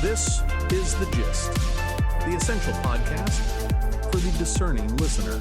This is The Gist, the essential podcast for the discerning listener.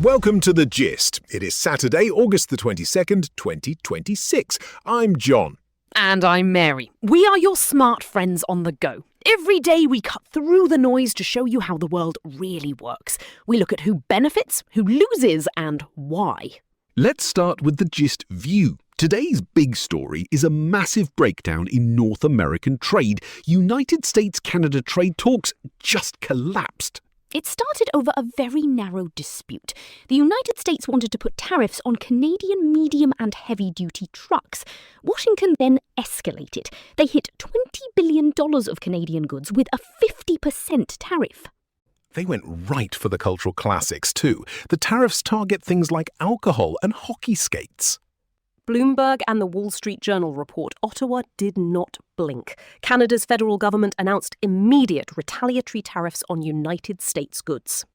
Welcome to The Gist. It is Saturday, August the 22nd, 2026. I'm John. And I'm Mary. We are your smart friends on the go. Every day we cut through the noise to show you how the world really works. We look at who benefits, who loses, and why. Let's start with the Gist view. Today's big story is a massive breakdown in North American trade. United States-Canada trade talks just collapsed. It started over a very narrow dispute. The United States wanted to put tariffs on Canadian medium and heavy-duty trucks. Washington then escalated. They hit $20 billion of Canadian goods with a 50% tariff. They went right for the cultural classics too. The tariffs target things like alcohol and hockey skates. Bloomberg and the Wall Street Journal report Ottawa did not blink. Canada's federal government announced immediate retaliatory tariffs on United States goods.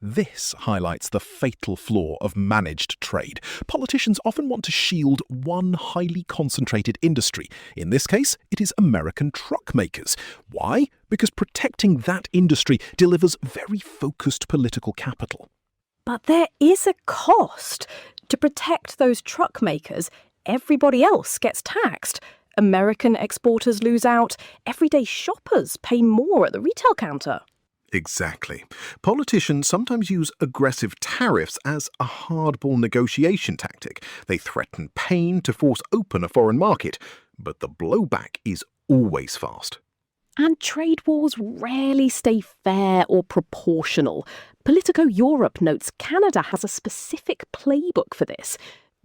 This highlights the fatal flaw of managed trade. Politicians often want to shield one highly concentrated industry. In this case, it is American truck makers. Why? Because protecting that industry delivers very focused political capital. But there is a cost. To protect those truck makers, everybody else gets taxed. American exporters lose out. Everyday shoppers pay more at the retail counter. Exactly. Politicians sometimes use aggressive tariffs as a hardball negotiation tactic. They threaten pain to force open a foreign market, but the blowback is always fast. And trade wars rarely stay fair or proportional. Politico Europe notes Canada has a specific playbook for this.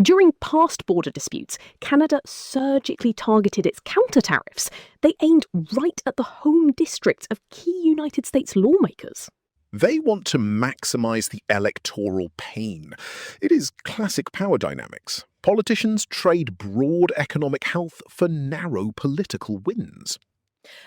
During past border disputes, Canada surgically targeted its counter-tariffs. They aimed right at the home districts of key United States lawmakers. They want to maximize the electoral pain. It is classic power dynamics. Politicians trade broad economic health for narrow political wins.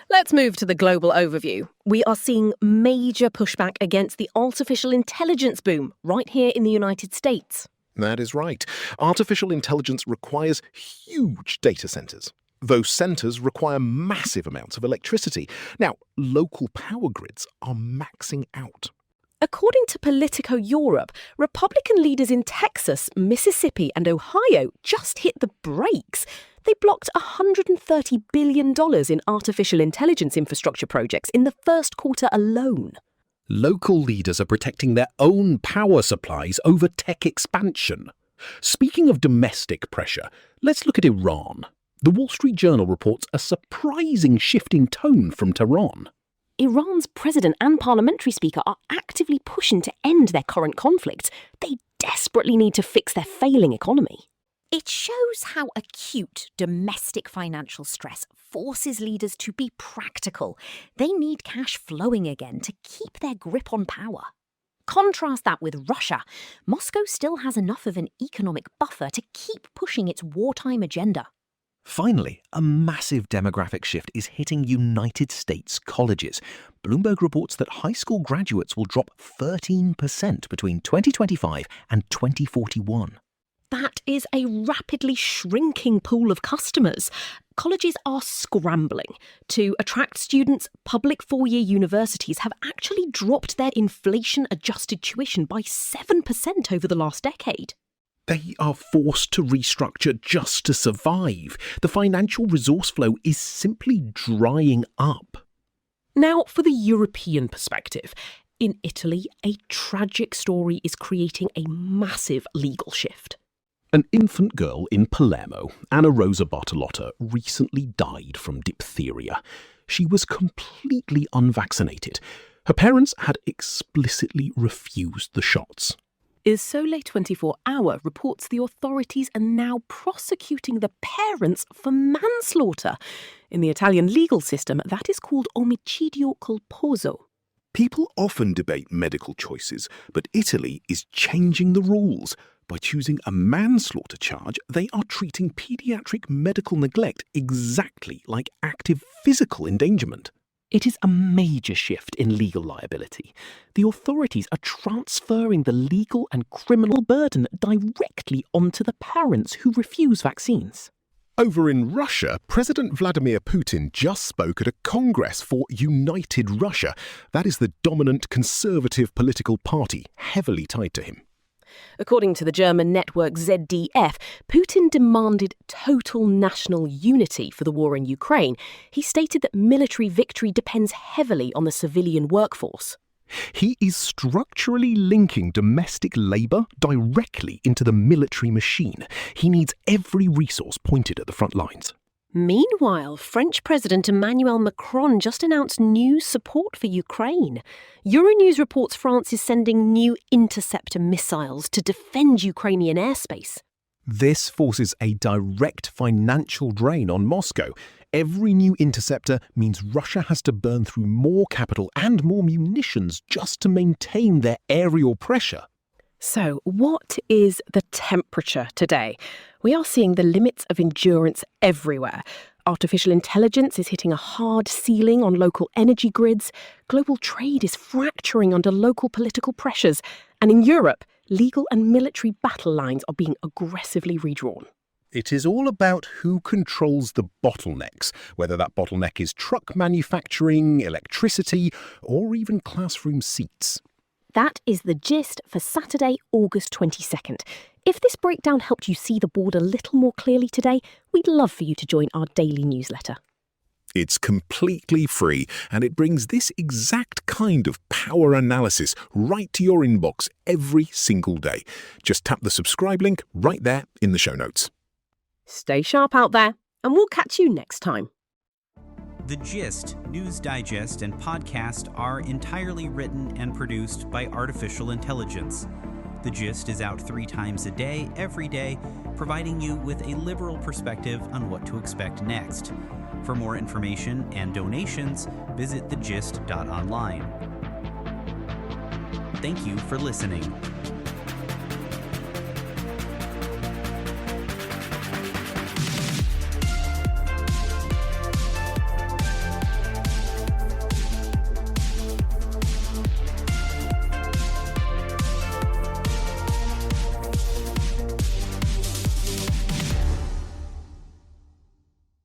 Let's move to the global overview. We are seeing major pushback against the artificial intelligence boom right here in the United States. That is right. Artificial intelligence requires huge data centers. Those centers require massive amounts of electricity. Now, local power grids are maxing out. According to Politico Europe, Republican leaders in Texas, Mississippi and Ohio just hit the brakes. They blocked $130 billion in artificial intelligence infrastructure projects in the first quarter alone. Local leaders are protecting their own power supplies over tech expansion. Speaking of domestic pressure, let's look at Iran. The Wall Street Journal reports a surprising shift in tone from Tehran. Iran's president and parliamentary speaker are actively pushing to end their current conflict. They desperately need to fix their failing economy. It shows how acute domestic financial stress forces leaders to be practical. They need cash flowing again to keep their grip on power. Contrast that with Russia. Moscow still has enough of an economic buffer to keep pushing its wartime agenda. Finally, a massive demographic shift is hitting United States colleges. Bloomberg reports that high school graduates will drop 13% between 2025 and 2041. That is a rapidly shrinking pool of customers. Colleges are scrambling. To attract students, public four-year universities have actually dropped their inflation-adjusted tuition by 7% over the last decade. They are forced to restructure just to survive. The financial resource flow is simply drying up. Now, for the European perspective. In Italy, a tragic story is creating a massive legal shift. An infant girl in Palermo, Anna Rosa Bartolotta, recently died from diphtheria. She was completely unvaccinated. Her parents had explicitly refused the shots. Il Sole 24 Hour reports the authorities are now prosecuting the parents for manslaughter. In the Italian legal system, that is called omicidio colposo. People often debate medical choices, but Italy is changing the rules. By choosing a manslaughter charge, they are treating pediatric medical neglect exactly like active physical endangerment. It is a major shift in legal liability. The authorities are transferring the legal and criminal burden directly onto the parents who refuse vaccines. Over in Russia, President Vladimir Putin just spoke at a congress for United Russia. That is the dominant conservative political party, heavily tied to him. According to the German network ZDF, Putin demanded total national unity for the war in Ukraine. He stated that military victory depends heavily on the civilian workforce. He is structurally linking domestic labour directly into the military machine. He needs every resource pointed at the front lines. Meanwhile, French President Emmanuel Macron just announced new support for Ukraine. Euronews reports France is sending new interceptor missiles to defend Ukrainian airspace. This forces a direct financial drain on Moscow. Every new interceptor means Russia has to burn through more capital and more munitions just to maintain their aerial pressure. So, what is the temperature today? We are seeing the limits of endurance everywhere. Artificial intelligence is hitting a hard ceiling on local energy grids. Global trade is fracturing under local political pressures. And in Europe, legal and military battle lines are being aggressively redrawn. It is all about who controls the bottlenecks, whether that bottleneck is truck manufacturing, electricity, or even classroom seats. That is the gist for Saturday, August 22nd. If this breakdown helped you see the board a little more clearly today, we'd love for you to join our daily newsletter. It's completely free, and it brings this exact kind of power analysis right to your inbox every single day. Just tap the subscribe link right there in the show notes. Stay sharp out there, and we'll catch you next time. The Gist, News Digest, and podcast are entirely written and produced by artificial intelligence. The Gist is out 3 times a day, every day, providing you with a liberal perspective on what to expect next. For more information and donations, visit thegist.online. Thank you for listening.